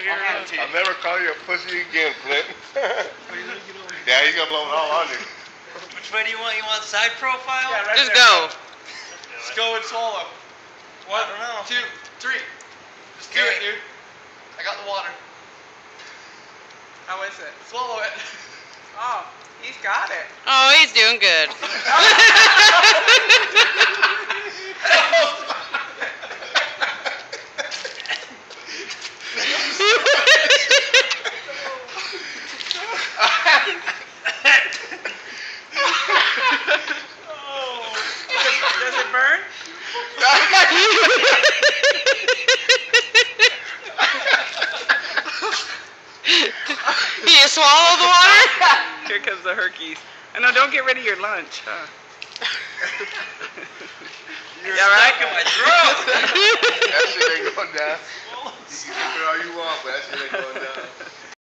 I'll never call you a pussy again, Flint. Yeah, he's gonna blow it all on you. Which way do you want? You want side profile? Yeah, right Just there. go. Just go and swallow. 1, 2, 3. Just do it, dude. I got the water. How is it? Swallow it. Oh, he's got it. Oh, he's doing good. Does it burn? You swallow the water? Here comes the herkies. I know, don't get rid of your lunch, huh? You're Yeah, right? stuck in my throat. That shit ain't going down. You can think it all you want, but that shit ain't